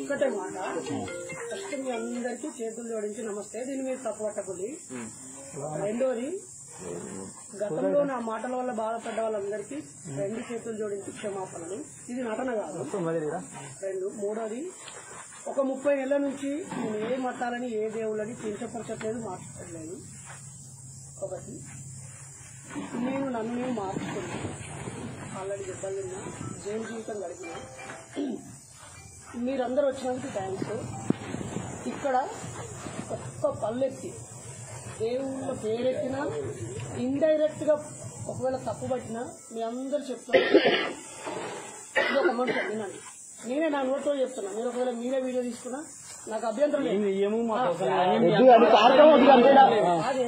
ఒక్కటే మాట ఫస్ట్ మీ అందరికీ చేతులు జోడించి నమస్తే. దీన్ని మీరు తప్పు పట్టకండి. రెండోది, గతంలో నా మాటల వల్ల బాధపడ్డ వాళ్ళందరికీ రెండు చేతులు జోడించి క్షమాపణలు. ఇది నటన కాదు. మూడోది, ఒక 30 ఏళ్ల నుంచి నేను ఏ మతాలని ఏ దేవుళ్ళని కించపరచట్లేదు, మార్చట్లేదు. ఒకటి, నేను నన్ను మార్చుకున్నాను. ఆల్రెడీ దెబ్బలు తిన్నా, జైలు జీవితం గడిపినా. మీరందరూ వచ్చినందుకు థ్యాంక్స్. ఇక్కడ ఒక్క పల్లెత్తి దేవుళ్ళ పేరెత్తినా, ఇండైరెక్ట్ గా ఒకవేళ తప్పు పట్టినా మీ అందరు చెప్తున్నారు. ఇది ఒక మనిషి వినండి. నేనే నా నోట్తో చెప్తున్నా. మీరు ఒకవేళ మీరే వీడియో తీసుకున్నా నాకు అభ్యంతరం లేదు. అదే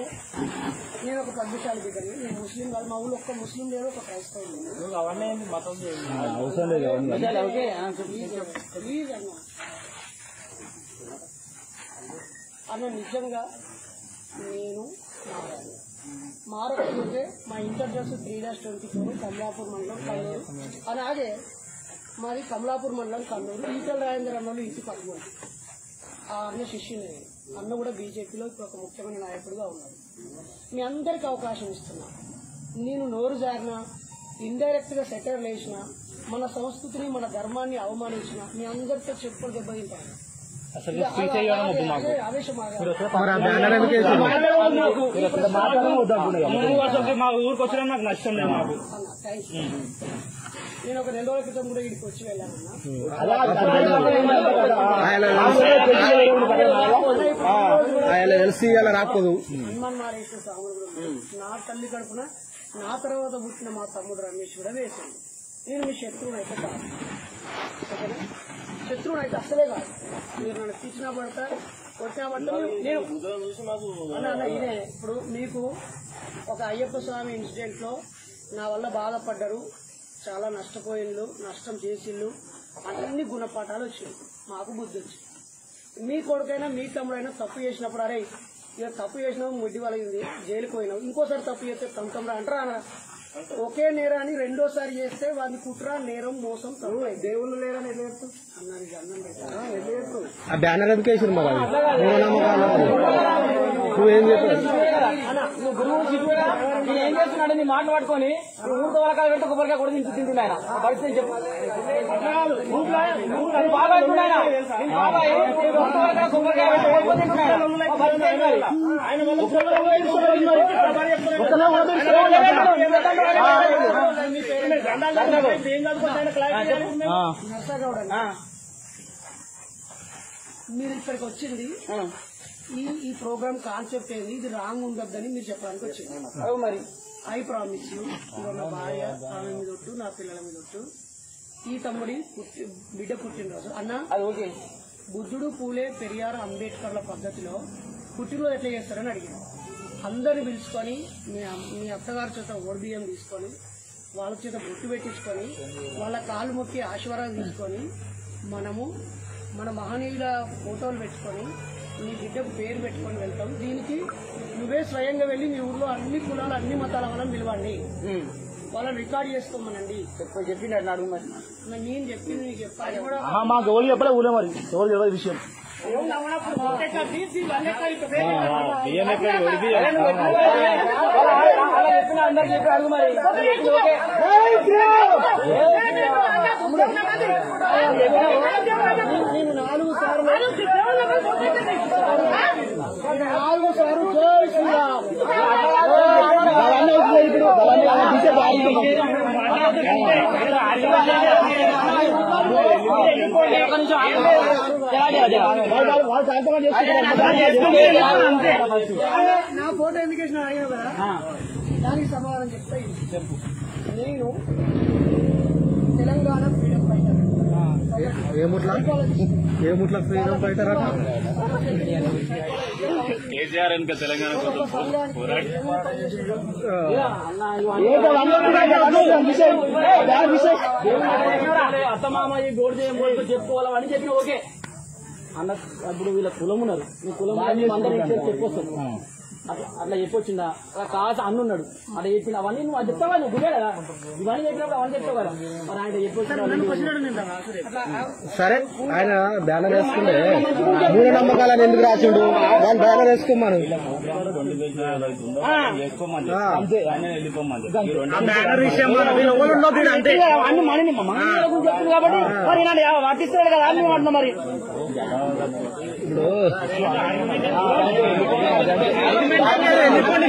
నేను ఒక పద్మశాలి బిడ్డని. నేను ముస్లిం కాదు. మా ఊళ్ళో ఒక్క ముస్లిం లేదు, ఒక క్రైస్తవులు అన్న. నిజంగా నేను మారకపోతే మా ఇంటర్జెస్ 3-24 కమలాపూర్ మండలం కన్నూరు. అలాగే మాది కమలాపూర్ మండలం కన్నూరు. ఈటల రాజేంద్ర అన్నలు ఇంటి పక్కన. ఆ అన్న శిష్యుని. అన్న కూడా బీజేపీలో ఇప్పుడు ఒక ముఖ్యమైన నాయకుడిగా ఉన్నారు. మీ అందరికి అవకాశం ఇస్తున్నా. నేను నోరు జారినా, ఇండైరెక్ట్ గా సెటర్లు వేసిన, మన సంస్కృతిని మన ధర్మాన్ని అవమానించిన మీ అందరితో చెప్పులు దెబ్బతింటాను. మా ఊరికి వచ్చినా నాకు నష్టం లేదు. నాకు నేను ఒక 2 రోజుల క్రితం కూడా ఇక్కడికి వచ్చి వెళ్ళానన్నా. హనుమాన్ మారేశ్వర స్వాములు కూడా నా తల్లి కడుపున నా తర్వాత పుట్టిన మా తమ్ముడు రమేష్ కూడా వేసింది. నేను మీ శత్రువుని అయితే కాదు. శత్రువుని అయితే అసలే కాదు. మీరు నన్ను తీసినా పడతా, కొట్టినా పడతా. నేను ఇదే ఇప్పుడు మీకు ఒక అయ్యప్ప స్వామి ఇన్సిడెంట్ లో నా వల్ల బాధపడ్డారు, చాలా నష్టపోయిండ్రు, నష్టం చేసిండ్రు, అన్ని గుణపాఠాలు వచ్చినాయి. మాకు బుద్ధి వచ్చింది. మీ కొడుకైనా మీ తమ్ముడైనా తప్పు చేసినప్పుడు అరే ఇక తప్పు చేసినావు, ముడ్డి వలగింది, జైలుకు పోయినావు, ఇంకోసారి తప్పు చేస్తే తమ్ముడా అంటారా? ఒకే నేరాన్ని రెండోసారి చేస్తే వాడిని కుట్ర, నేరం, మోసం తప్పు. దేవుళ్ళు లేరని ఎదురు అన్నారు. అన్నం బ్యానర్ ఎందుకు నువ్వేం చెప్పావు? ఏం చేస్తున్నాడు? నీ మాట పట్టుకొని ఊరితో వాళ్ళకాయ పెట్టి కొబ్బరికాయ కూడా తింటున్నాయన పరిస్థితి చెప్పు. బాగా కొబ్బరికాయ మీరు ఇక్కడికి వచ్చింది ఈ ప్రోగ్రామ్ కాన్సెప్ట్ ఏంది, ఇది రాంగ్ ఉండొద్దని మీరు చెప్పడానికి వచ్చింది. మరి ఐ ప్రామిస్ యూ, నా భార్య ఆమె మీద ఒట్టు, నా పిల్లల మీద ఒట్టు, ఈ తమ్ముడి బిడ్డ పుట్టినరోజు అన్న. అది ఓకే. బుద్ధుడు, పూలే, పెరియార్, అంబేద్కర్ల పద్ధతిలో పుట్టినరోజు ఎట్లా చేస్తారని అడిగాను. అందరిని పిలుచుకొని మీ అత్తగారి చేత ఓడిబియ్యం తీసుకొని వాళ్ళ చేత బొట్టు పెట్టించుకొని వాళ్ళ కాలు మొక్కి ఆశీర్వాదం తీసుకొని మనము మన మహనీయుల ఫోటోలు పెట్టుకొని నీ బిడ్డకు పేరు పెట్టుకొని వెళ్తాం. దీనికి నువ్వే స్వయంగా వెళ్లి మీ ఊర్లో అన్ని కులాలు అన్ని మతాల వాళ్ళని పిలవండి, వాళ్ళని రికార్డ్ చేసుకోమనండి చెప్పినట్టు అడుగు. మరి నేను చెప్పింది నీకు చెప్పాలి. మాకు ఎవరు చెప్పలే ఊళ్ళో, మరి ఎవరు తెలియదు విషయం. అందరికి చెప్పి అడుగు. మరి నేను 4 సార్లు జై శ్రీరామ్ నా ఫోటో ఎందుకేసిన అడిగినా కదా దానికి సమాధానం చెప్తా చెప్పు. నేను తెలంగాణ ఫ్రీడమ్ ఫైటర్. ఏముట్ల ఫ్రీడమ్ ఫైటర్ కేసీఆర్ ఇంకా తెలంగాణ అత్తమామ ఈ గోడు చేయబోతు చెప్పుకోవాలని చెప్పిన ఓకే అన్న. ఇప్పుడు వీళ్ళ కులం ఉన్నారు, మీ కులం అందరూ చెప్పొస్తాను అట్లా చెప్పొచ్చిందా? అలా కావాల్సి అన్న ఉన్నాడు అట్లా చెప్పిన అవన్నీ నువ్వు అది చెప్తావా? నువ్వు గురే కదా ఇవన్నీ చెప్పినప్పుడు అవన్నీ చెప్తావు కదా. మరి ఆయన చెప్పొచ్చు. సరే ఆయన బ్యానర్ వేసుకుంటే మూఢ నమ్మకాలని ఎందుకు రాసిండు? వాళ్ళు బ్యానర్ వేసుకోమను అన్ని మనీ గురించి చెప్తుంది కాబట్టి మరి వర్తిస్తాడు కదా అన్ని వాడినా. మరి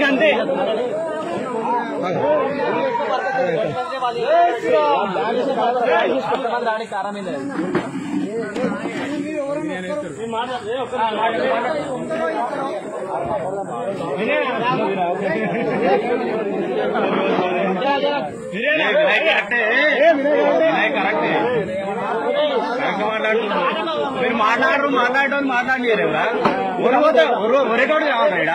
అంతే కారణం మీరు మాట్లాడటం మాట్లాడి ఒరేటోడు కావాలి